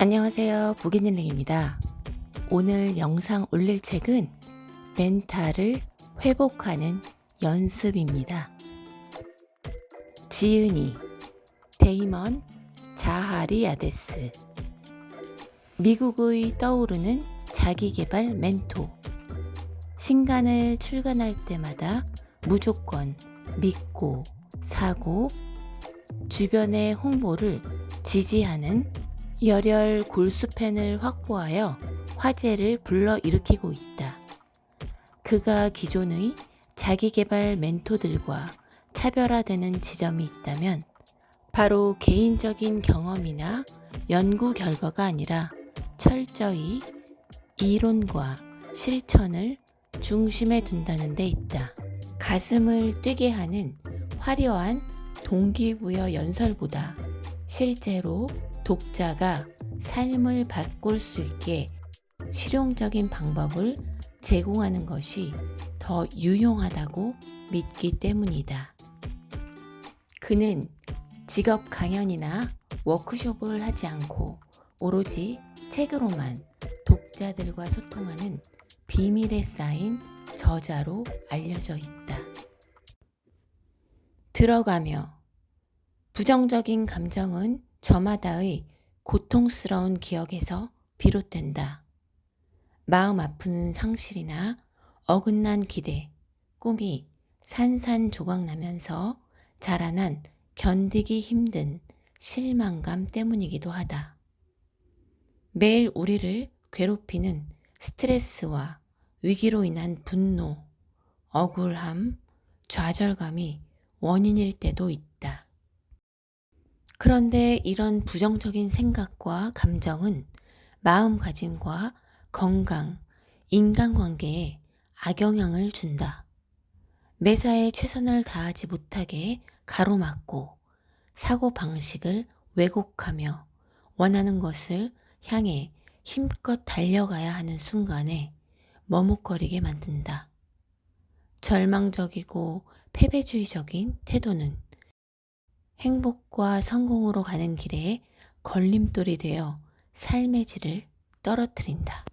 안녕하세요. 부기닐링입니다. 오늘 영상 올릴 책은 멘탈을 회복하는 연습입니다. 지은이, 데이먼 자하리아데스. 미국의 떠오르는 자기계발 멘토. 신간을 출간할 때마다 무조건 믿고 사고 주변의 홍보를 지지하는 열혈 골수팬을 확보하여 화제를 불러일으키고 있다. 그가 기존의 자기계발 멘토들과 차별화되는 지점이 있다면 바로 개인적인 경험이나 연구 결과가 아니라 철저히 이론과 실천을 중심에 둔다는 데 있다. 가슴을 뛰게 하는 화려한 동기부여 연설보다 실제로 독자가 삶을 바꿀 수 있게 실용적인 방법을 제공하는 것이 더 유용하다고 믿기 때문이다. 그는 직업 강연이나 워크숍을 하지 않고 오로지 책으로만 독자들과 소통하는 비밀에 쌓인 저자로 알려져 있다. 들어가며 부정적인 감정은 저마다의 고통스러운 기억에서 비롯된다. 마음 아픈 상실이나 어긋난 기대, 꿈이 산산조각나면서 자라난 견디기 힘든 실망감 때문이기도 하다. 매일 우리를 괴롭히는 스트레스와 위기로 인한 분노, 억울함, 좌절감이 원인일 때도 있다. 그런데 이런 부정적인 생각과 감정은 마음가짐과 건강, 인간관계에 악영향을 준다. 매사에 최선을 다하지 못하게 가로막고 사고방식을 왜곡하며 원하는 것을 향해 힘껏 달려가야 하는 순간에 머뭇거리게 만든다. 절망적이고 패배주의적인 태도는 행복과 성공으로 가는 길에 걸림돌이 되어 삶의 질을 떨어뜨린다.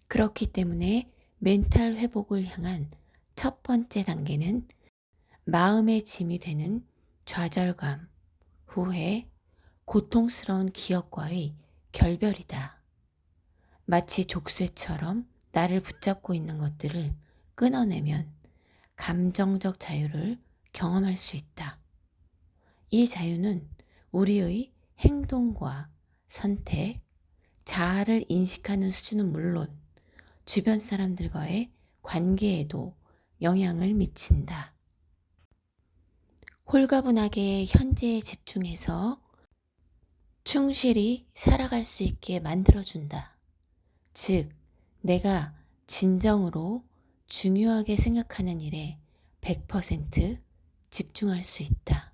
그렇기 때문에 멘탈 회복을 향한 첫 번째 단계는 마음의 짐이 되는 좌절감, 후회, 고통스러운 기억과의 결별이다. 마치 족쇄처럼 나를 붙잡고 있는 것들을 끊어내면 감정적 자유를 경험할 수 있다. 이 자유는 우리의 행동과 선택, 자아를 인식하는 수준은 물론 주변 사람들과의 관계에도 영향을 미친다. 홀가분하게 현재에 집중해서 충실히 살아갈 수 있게 만들어준다. 즉, 내가 진정으로 중요하게 생각하는 일에 100% 집중할 수 있다.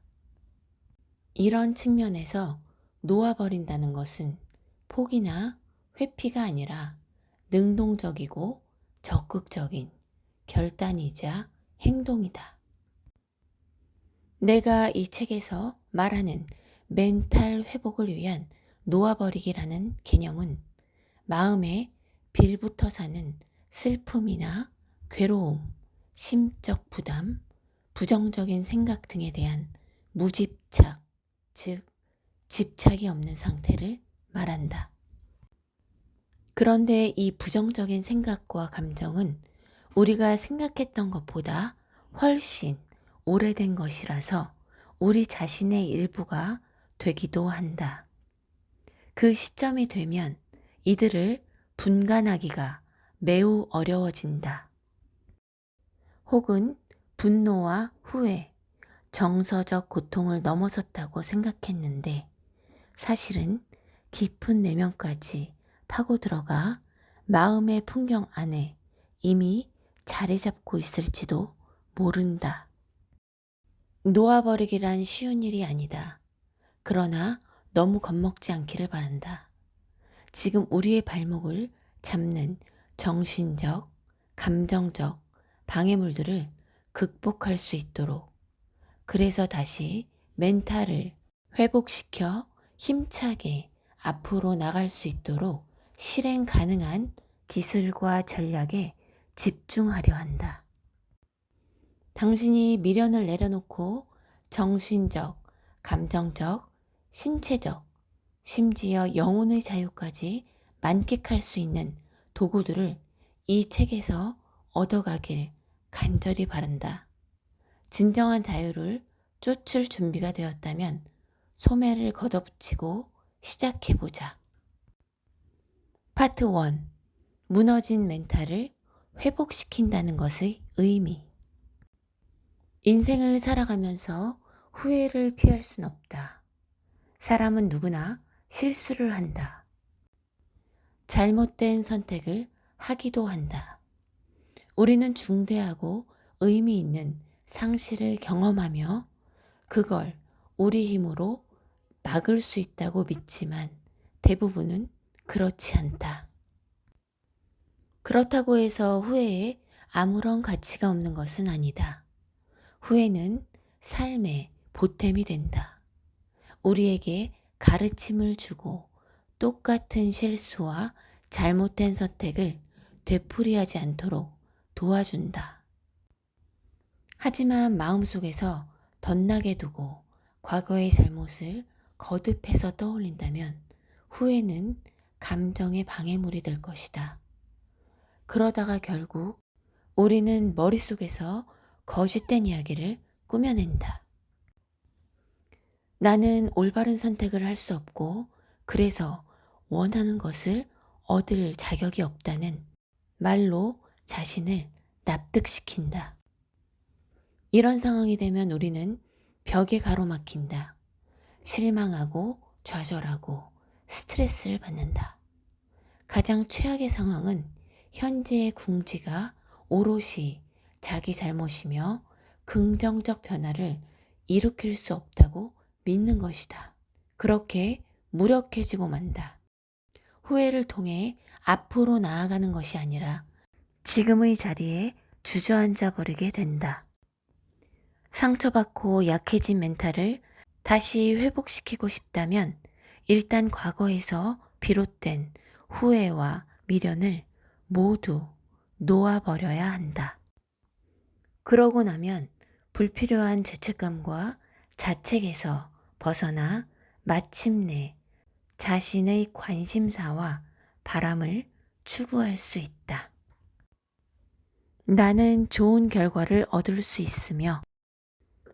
이런 측면에서 놓아버린다는 것은 포기나 회피가 아니라 능동적이고 적극적인 결단이자 행동이다. 내가 이 책에서 말하는 멘탈 회복을 위한 놓아버리기라는 개념은 마음에 빌붙어 사는 슬픔이나 괴로움, 심적 부담, 부정적인 생각 등에 대한 무집착, 즉 집착이 없는 상태를 말한다. 그런데 이 부정적인 생각과 감정은 우리가 생각했던 것보다 훨씬 오래된 것이라서 우리 자신의 일부가 되기도 한다. 그 시점이 되면 이들을 분간하기가 매우 어려워진다. 혹은 분노와 후회, 정서적 고통을 넘어섰다고 생각했는데 사실은 깊은 내면까지 파고 들어가 마음의 풍경 안에 이미 자리 잡고 있을지도 모른다. 놓아버리기란 쉬운 일이 아니다. 그러나 너무 겁먹지 않기를 바란다. 지금 우리의 발목을 잡는 정신적, 감정적 방해물들을 극복할 수 있도록 그래서 다시 멘탈을 회복시켜 힘차게 앞으로 나갈 수 있도록 실행 가능한 기술과 전략에 집중하려 한다. 당신이 미련을 내려놓고 정신적, 감정적, 신체적, 심지어 영혼의 자유까지 만끽할 수 있는 도구들을 이 책에서 얻어가길 간절히 바란다. 진정한 자유를 쫓을 준비가 되었다면 소매를 걷어붙이고 시작해보자. 파트 1. 무너진 멘탈을 회복시킨다는 것의 의미. 인생을 살아가면서 후회를 피할 순 없다. 사람은 누구나 실수를 한다. 잘못된 선택을 하기도 한다. 우리는 중대하고 의미 있는 상실을 경험하며 그걸 우리 힘으로 막을 수 있다고 믿지만 대부분은 그렇지 않다. 그렇다고 해서 후회에 아무런 가치가 없는 것은 아니다. 후회는 삶의 보탬이 된다. 우리에게 가르침을 주고 똑같은 실수와 잘못된 선택을 되풀이하지 않도록 도와준다. 하지만 마음속에서 덧나게 두고 과거의 잘못을 거듭해서 떠올린다면 후회는 감정의 방해물이 될 것이다. 그러다가 결국 우리는 머릿속에서 거짓된 이야기를 꾸며낸다. 나는 올바른 선택을 할 수 없고 그래서 원하는 것을 얻을 자격이 없다는 말로 자신을 납득시킨다. 이런 상황이 되면 우리는 벽에 가로막힌다. 실망하고 좌절하고 스트레스를 받는다. 가장 최악의 상황은 현재의 궁지가 오롯이 자기 잘못이며 긍정적 변화를 일으킬 수 없다고 믿는 것이다. 그렇게 무력해지고 만다. 후회를 통해 앞으로 나아가는 것이 아니라 지금의 자리에 주저앉아 버리게 된다. 상처받고 약해진 멘탈을 다시 회복시키고 싶다면 일단 과거에서 비롯된 후회와 미련을 모두 놓아버려야 한다. 그러고 나면 불필요한 죄책감과 자책에서 벗어나 마침내 자신의 관심사와 바람을 추구할 수 있다. 나는 좋은 결과를 얻을 수 있으며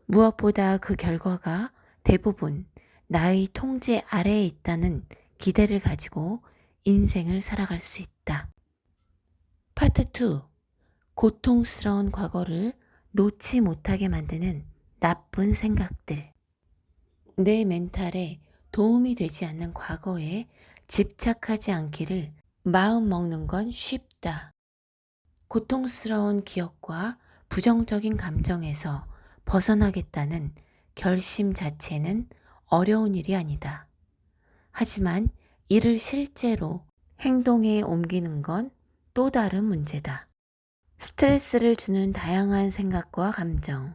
무엇보다 그 결과가 대부분 나의 통제 아래에 있다는 기대를 가지고 인생을 살아갈 수 있다. 파트 2. 고통스러운 과거를 놓지 못하게 만드는 나쁜 생각들. 내 멘탈에 도움이 되지 않는 과거에 집착하지 않기를 마음 먹는 건 쉽다. 고통스러운 기억과 부정적인 감정에서 벗어나겠다는 결심 자체는 어려운 일이 아니다. 하지만 이를 실제로 행동에 옮기는 건 또 다른 문제다. 스트레스를 주는 다양한 생각과 감정,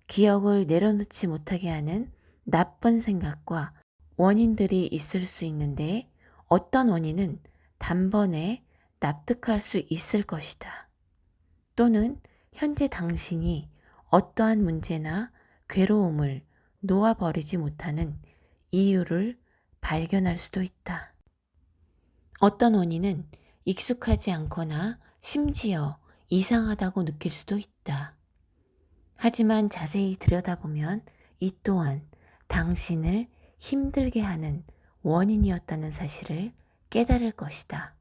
기억을 내려놓지 못하게 하는 나쁜 생각과 원인들이 있을 수 있는데 어떤 원인은 단번에 납득할 수 있을 것이다. 또는 현재 당신이 어떠한 문제나 괴로움을 놓아버리지 못하는 이유를 발견할 수도 있다. 어떤 원인은 익숙하지 않거나 심지어 이상하다고 느낄 수도 있다. 하지만 자세히 들여다보면 이 또한 당신을 힘들게 하는 원인이었다는 사실을 깨달을 것이다.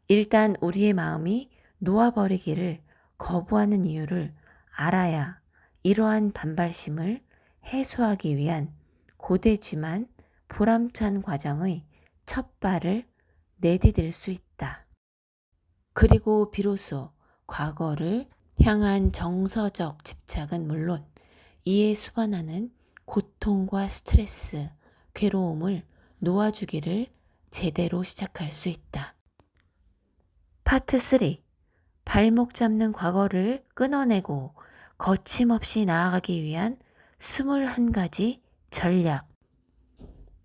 일단 우리의 마음이 놓아버리기를 거부하는 이유를 알아야 이러한 반발심을 해소하기 위한 고되지만 보람찬 과정의 첫 발을 내디딜 수 있다. 그리고 비로소 과거를 향한 정서적 집착은 물론 이에 수반하는 고통과 스트레스, 괴로움을 놓아주기를 제대로 시작할 수 있다. 파트 3. 발목 잡는 과거를 끊어내고 거침없이 나아가기 위한 21가지 전략.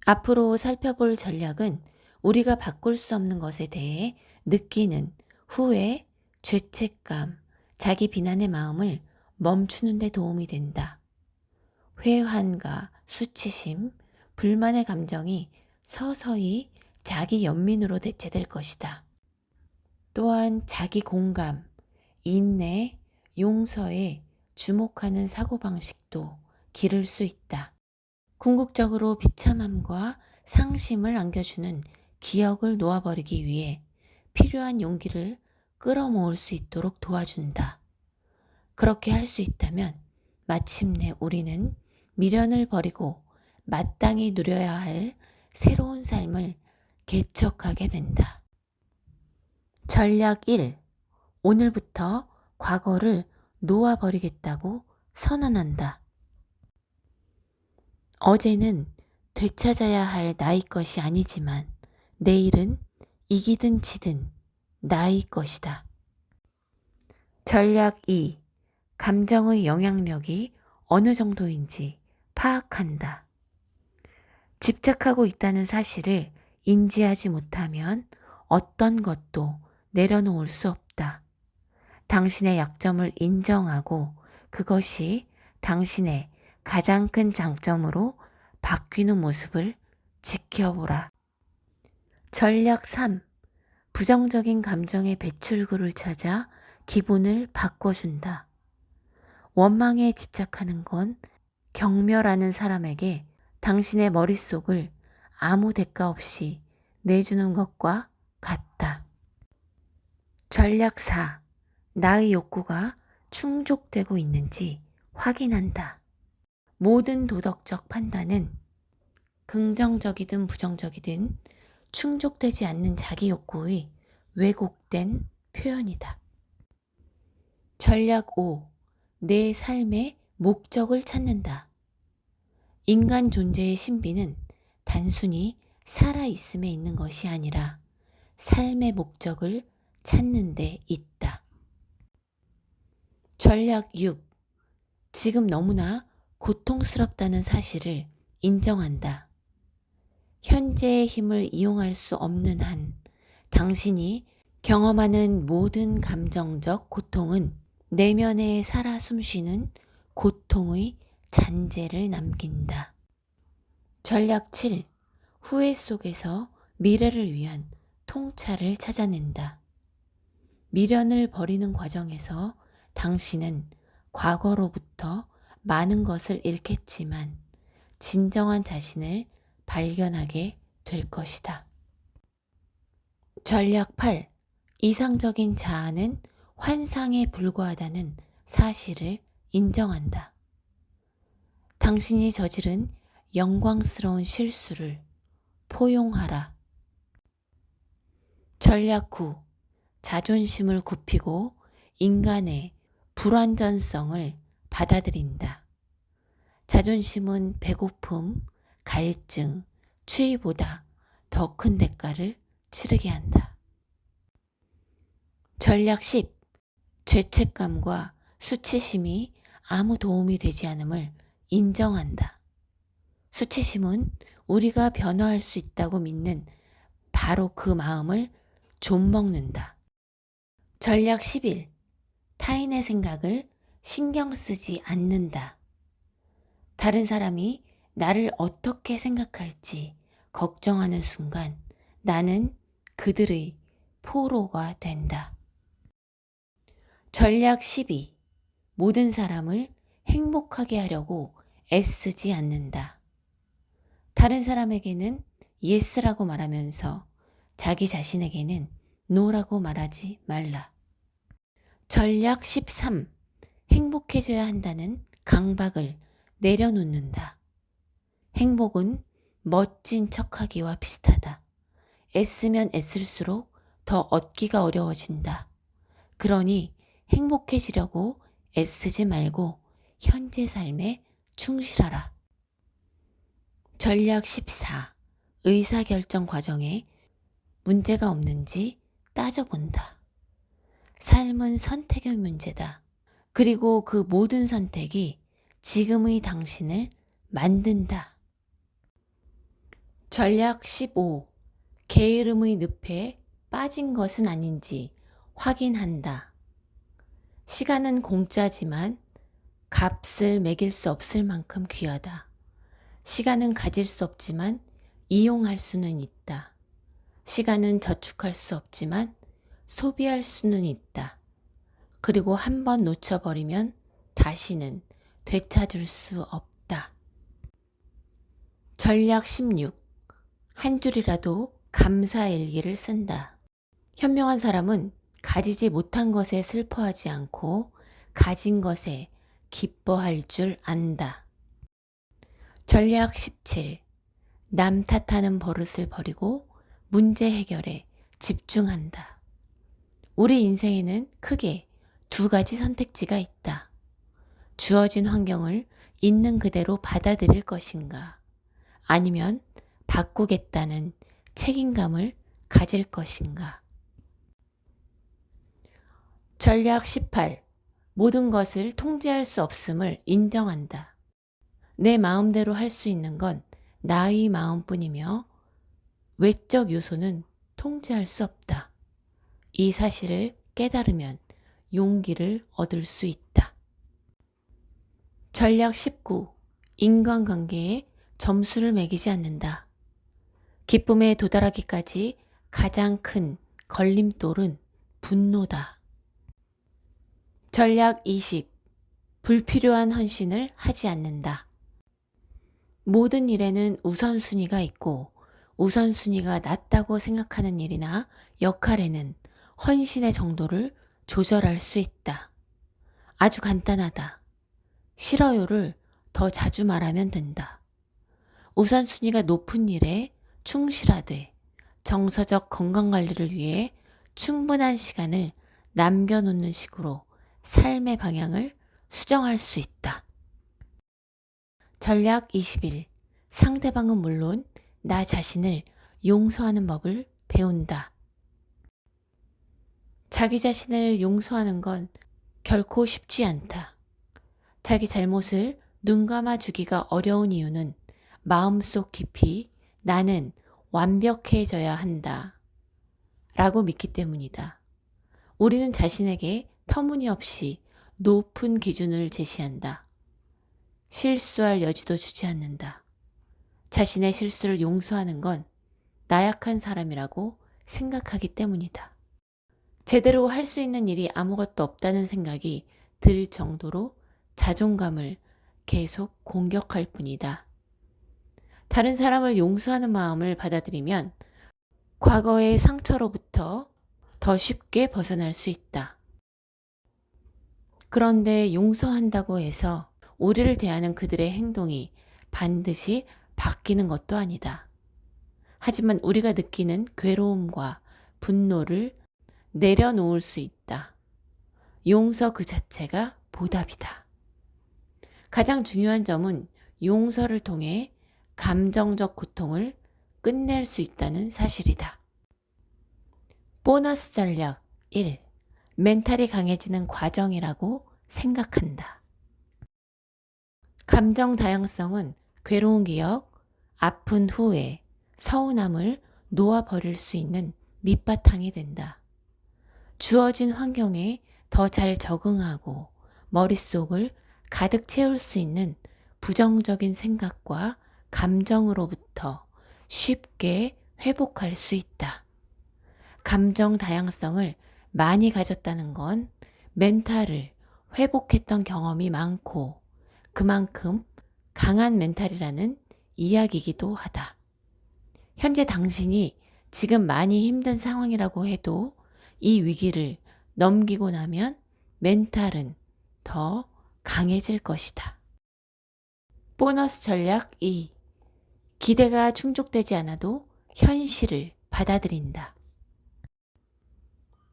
앞으로 살펴볼 전략은 우리가 바꿀 수 없는 것에 대해 느끼는 후회, 죄책감, 자기 비난의 마음을 멈추는 데 도움이 된다. 회한과 수치심, 불만의 감정이 서서히 자기 연민으로 대체될 것이다. 또한 자기 공감, 인내, 용서에 주목하는 사고방식도 기를 수 있다. 궁극적으로 비참함과 상심을 안겨주는 기억을 놓아버리기 위해 필요한 용기를 끌어모을 수 있도록 도와준다. 그렇게 할 수 있다면 마침내 우리는 미련을 버리고 마땅히 누려야 할 새로운 삶을 개척하게 된다. 전략 1. 오늘부터 과거를 놓아버리겠다고 선언한다. 어제는 되찾아야 할 나의 것이 아니지만 내일은 이기든 지든 나의 것이다. 전략 2. 감정의 영향력이 어느 정도인지 파악한다. 집착하고 있다는 사실을 인지하지 못하면 어떤 것도 내려놓을 수 없다. 당신의 약점을 인정하고 그것이 당신의 가장 큰 장점으로 바뀌는 모습을 지켜보라. 전략 3. 부정적인 감정의 배출구를 찾아 기분을 바꿔준다. 원망에 집착하는 건 경멸하는 사람에게 당신의 머릿속을 아무 대가 없이 내주는 것과 같다. 전략 4. 나의 욕구가 충족되고 있는지 확인한다. 모든 도덕적 판단은 긍정적이든 부정적이든 충족되지 않는 자기 욕구의 왜곡된 표현이다. 전략 5. 내 삶의 목적을 찾는다. 인간 존재의 신비는 단순히 살아있음에 있는 것이 아니라 삶의 목적을 찾는 데 있다. 전략 6. 지금 너무나 고통스럽다는 사실을 인정한다. 현재의 힘을 이용할 수 없는 한 당신이 경험하는 모든 감정적 고통은 내면에 살아 숨쉬는 고통의 잔재를 남긴다. 전략 7. 후회 속에서 미래를 위한 통찰을 찾아낸다. 미련을 버리는 과정에서 당신은 과거로부터 많은 것을 잃겠지만 진정한 자신을 발견하게 될 것이다. 전략 8. 이상적인 자아는 환상에 불과하다는 사실을 인정한다. 당신이 저지른 영광스러운 실수를 포용하라. 전략 9. 자존심을 굽히고 인간의 불완전성을 받아들인다. 자존심은 배고픔, 갈증, 추위보다 더 큰 대가를 치르게 한다. 전략 10. 죄책감과 수치심이 아무 도움이 되지 않음을 인정한다. 수치심은 우리가 변화할 수 있다고 믿는 바로 그 마음을 좀먹는다. 전략 11. 타인의 생각을 신경 쓰지 않는다. 다른 사람이 나를 어떻게 생각할지 걱정하는 순간 나는 그들의 포로가 된다. 전략 12. 모든 사람을 행복하게 하려고 애쓰지 않는다. 다른 사람에게는 예스라고 말하면서 자기 자신에게는 노라고 말하지 말라. 전략 13. 행복해져야 한다는 강박을 내려놓는다. 행복은 멋진 척하기와 비슷하다. 애쓰면 애쓸수록 더 얻기가 어려워진다. 그러니 행복해지려고 애쓰지 말고 현재 삶에 충실하라. 전략 14. 의사결정 과정에 문제가 없는지 따져본다. 삶은 선택의 문제다. 그리고 그 모든 선택이 지금의 당신을 만든다. 전략 15. 게으름의 늪에 빠진 것은 아닌지 확인한다. 시간은 공짜지만 값을 매길 수 없을 만큼 귀하다. 시간은 가질 수 없지만 이용할 수는 있다. 시간은 저축할 수 없지만 소비할 수는 있다. 그리고 한 번 놓쳐버리면 다시는 되찾을 수 없다. 전략 16. 한 줄이라도 감사일기를 쓴다. 현명한 사람은 가지지 못한 것에 슬퍼하지 않고 가진 것에 기뻐할 줄 안다. 전략 17. 남 탓하는 버릇을 버리고 문제 해결에 집중한다. 우리 인생에는 크게 두 가지 선택지가 있다. 주어진 환경을 있는 그대로 받아들일 것인가, 아니면 바꾸겠다는 책임감을 가질 것인가. 전략 18. 모든 것을 통제할 수 없음을 인정한다. 내 마음대로 할 수 있는 건 나의 마음뿐이며 외적 요소는 통제할 수 없다. 이 사실을 깨달으면 용기를 얻을 수 있다. 전략 19. 인간관계에 점수를 매기지 않는다. 기쁨에 도달하기까지 가장 큰 걸림돌은 분노다. 전략 20. 불필요한 헌신을 하지 않는다. 모든 일에는 우선순위가 있고 우선순위가 낮다고 생각하는 일이나 역할에는 헌신의 정도를 조절할 수 있다. 아주 간단하다. 싫어요를 더 자주 말하면 된다. 우선순위가 높은 일에 충실하되 정서적 건강관리를 위해 충분한 시간을 남겨놓는 식으로 삶의 방향을 수정할 수 있다. 전략 21. 상대방은 물론 나 자신을 용서하는 법을 배운다. 자기 자신을 용서하는 건 결코 쉽지 않다. 자기 잘못을 눈감아 주기가 어려운 이유는 마음속 깊이 나는 완벽해져야 한다 라고 믿기 때문이다. 우리는 자신에게 터무니없이 높은 기준을 제시한다. 실수할 여지도 주지 않는다. 자신의 실수를 용서하는 건 나약한 사람이라고 생각하기 때문이다. 제대로 할 수 있는 일이 아무것도 없다는 생각이 들 정도로 자존감을 계속 공격할 뿐이다. 다른 사람을 용서하는 마음을 받아들이면 과거의 상처로부터 더 쉽게 벗어날 수 있다. 그런데 용서한다고 해서 우리를 대하는 그들의 행동이 반드시 바뀌는 것도 아니다. 하지만 우리가 느끼는 괴로움과 분노를 내려놓을 수 있다. 용서 그 자체가 보답이다. 가장 중요한 점은 용서를 통해 감정적 고통을 끝낼 수 있다는 사실이다. 보너스 전략 1. 멘탈이 강해지는 과정이라고 생각한다. 감정 다양성은 괴로운 기억, 아픈 후회, 서운함을 놓아버릴 수 있는 밑바탕이 된다. 주어진 환경에 더 잘 적응하고 머릿속을 가득 채울 수 있는 부정적인 생각과 감정으로부터 쉽게 회복할 수 있다. 감정 다양성을 많이 가졌다는 건 멘탈을 회복했던 경험이 많고 그만큼 강한 멘탈이라는 이야기이기도 하다. 현재 당신이 지금 많이 힘든 상황이라고 해도 이 위기를 넘기고 나면 멘탈은 더 강해질 것이다. 보너스 전략 2. 기대가 충족되지 않아도 현실을 받아들인다.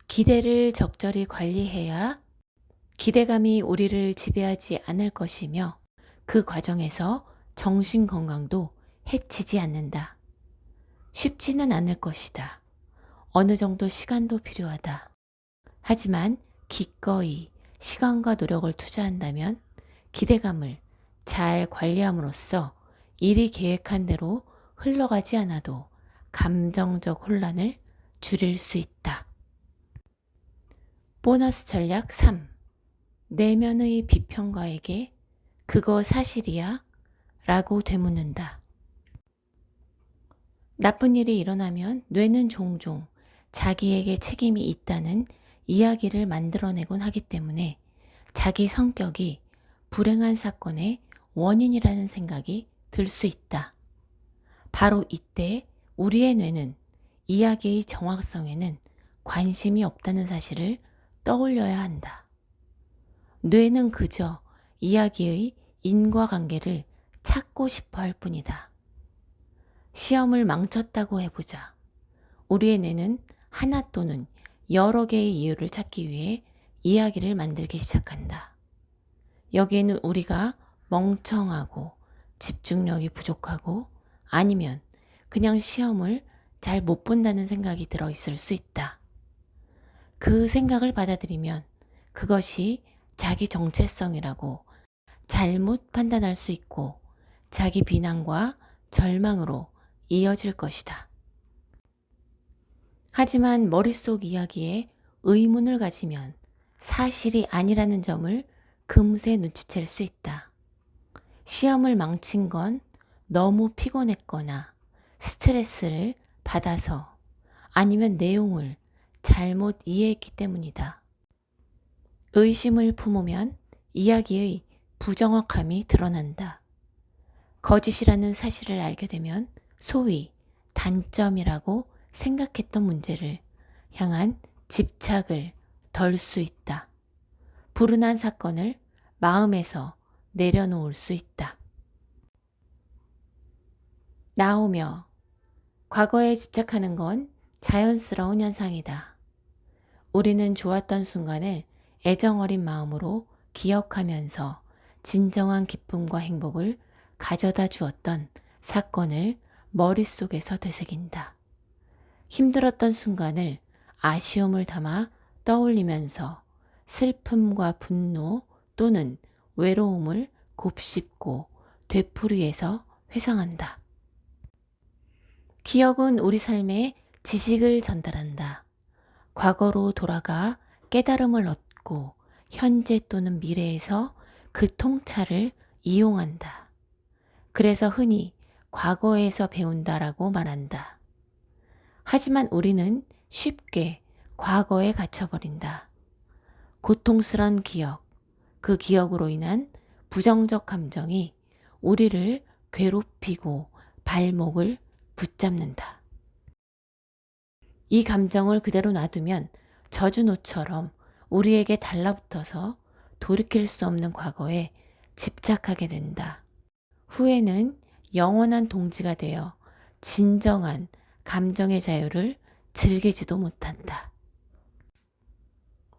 기대를 적절히 관리해야 기대감이 우리를 지배하지 않을 것이며 그 과정에서 정신 건강도 해치지 않는다. 쉽지는 않을 것이다. 어느 정도 시간도 필요하다. 하지만 기꺼이 시간과 노력을 투자한다면 기대감을 잘 관리함으로써 일이 계획한 대로 흘러가지 않아도 감정적 혼란을 줄일 수 있다. 보너스 전략 3. 내면의 비평가에게 그거 사실이야? 라고 되묻는다. 나쁜 일이 일어나면 뇌는 종종 자기에게 책임이 있다는 이야기를 만들어내곤 하기 때문에 자기 성격이 불행한 사건의 원인이라는 생각이 들 수 있다. 바로 이때 우리의 뇌는 이야기의 정확성에는 관심이 없다는 사실을 떠올려야 한다. 뇌는 그저 이야기의 인과관계를 찾고 싶어 할 뿐이다. 시험을 망쳤다고 해보자. 우리의 뇌는 하나 또는 여러 개의 이유를 찾기 위해 이야기를 만들기 시작한다. 여기에는 우리가 멍청하고 집중력이 부족하고 아니면 그냥 시험을 잘 못 본다는 생각이 들어 있을 수 있다. 그 생각을 받아들이면 그것이 자기 정체성이라고 잘못 판단할 수 있고 자기 비난과 절망으로 이어질 것이다. 하지만 머릿속 이야기에 의문을 가지면 사실이 아니라는 점을 금세 눈치챌 수 있다. 시험을 망친 건 너무 피곤했거나 스트레스를 받아서 아니면 내용을 잘못 이해했기 때문이다. 의심을 품으면 이야기의 부정확함이 드러난다. 거짓이라는 사실을 알게 되면 소위 단점이라고 생각했던 문제를 향한 집착을 덜 수 있다. 불운한 사건을 마음에서 내려놓을 수 있다. 나오며 과거에 집착하는 건 자연스러운 현상이다. 우리는 좋았던 순간을 애정어린 마음으로 기억하면서 진정한 기쁨과 행복을 가져다 주었던 사건을 머릿속에서 되새긴다. 힘들었던 순간을 아쉬움을 담아 떠올리면서 슬픔과 분노 또는 외로움을 곱씹고 되풀이해서 회상한다. 기억은 우리 삶에 지식을 전달한다. 과거로 돌아가 깨달음을 얻고 현재 또는 미래에서 그 통찰을 이용한다. 그래서 흔히 과거에서 배운다라고 말한다. 하지만 우리는 쉽게 과거에 갇혀버린다. 고통스런 기억, 그 기억으로 인한 부정적 감정이 우리를 괴롭히고 발목을 붙잡는다. 이 감정을 그대로 놔두면 젖은옷처럼 우리에게 달라붙어서 돌이킬 수 없는 과거에 집착하게 된다. 후에는 영원한 동지가 되어 진정한 감정의 자유를 즐기지도 못한다.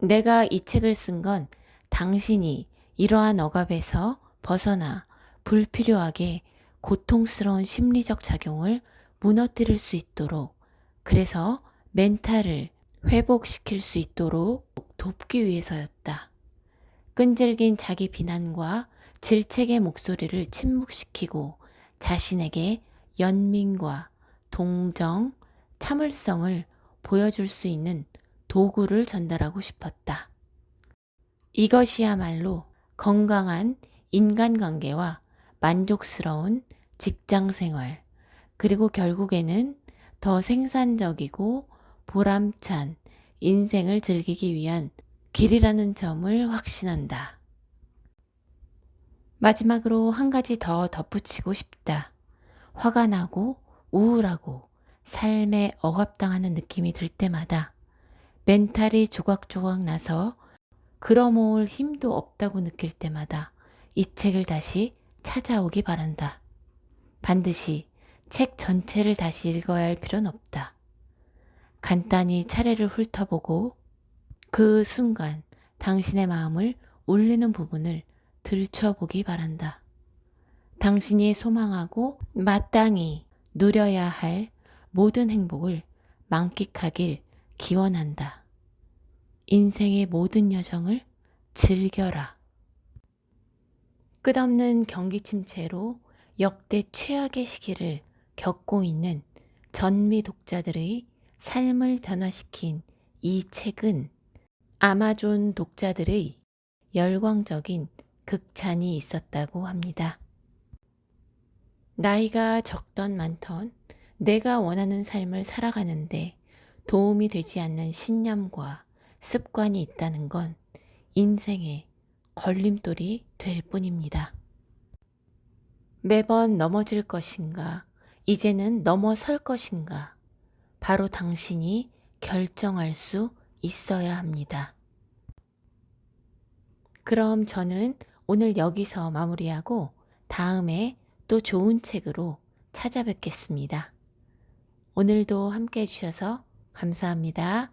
내가 이 책을 쓴 건 당신이 이러한 억압에서 벗어나 불필요하게 고통스러운 심리적 작용을 무너뜨릴 수 있도록, 그래서 멘탈을 회복시킬 수 있도록 돕기 위해서였다. 끈질긴 자기 비난과 질책의 목소리를 침묵시키고 자신에게 연민과 동정, 참을성을 보여줄 수 있는 도구를 전달하고 싶었다. 이것이야말로 건강한 인간관계와 만족스러운 직장생활, 그리고 결국에는 더 생산적이고 보람찬 인생을 즐기기 위한 길이라는 점을 확신한다. 마지막으로 한 가지 더 덧붙이고 싶다. 화가 나고 우울하고 삶에 억압당하는 느낌이 들 때마다 멘탈이 조각조각 나서 끌어모을 힘도 없다고 느낄 때마다 이 책을 다시 찾아오기 바란다. 반드시 책 전체를 다시 읽어야 할 필요는 없다. 간단히 차례를 훑어보고 그 순간 당신의 마음을 울리는 부분을 들춰보기 바란다. 당신이 소망하고 마땅히 누려야 할 모든 행복을 만끽하길 기원한다. 인생의 모든 여정을 즐겨라. 끝없는 경기 침체로 역대 최악의 시기를 겪고 있는 전미 독자들의 삶을 변화시킨 이 책은 아마존 독자들의 열광적인 극찬이 있었다고 합니다. 나이가 적던 많던 내가 원하는 삶을 살아가는데 도움이 되지 않는 신념과 습관이 있다는 건 인생의 걸림돌이 될 뿐입니다. 매번 넘어질 것인가, 이제는 넘어설 것인가, 바로 당신이 결정할 수 있어야 합니다. 그럼 저는 오늘 여기서 마무리하고 다음에 또 좋은 책으로 찾아뵙겠습니다. 오늘도 함께 해주셔서 감사합니다.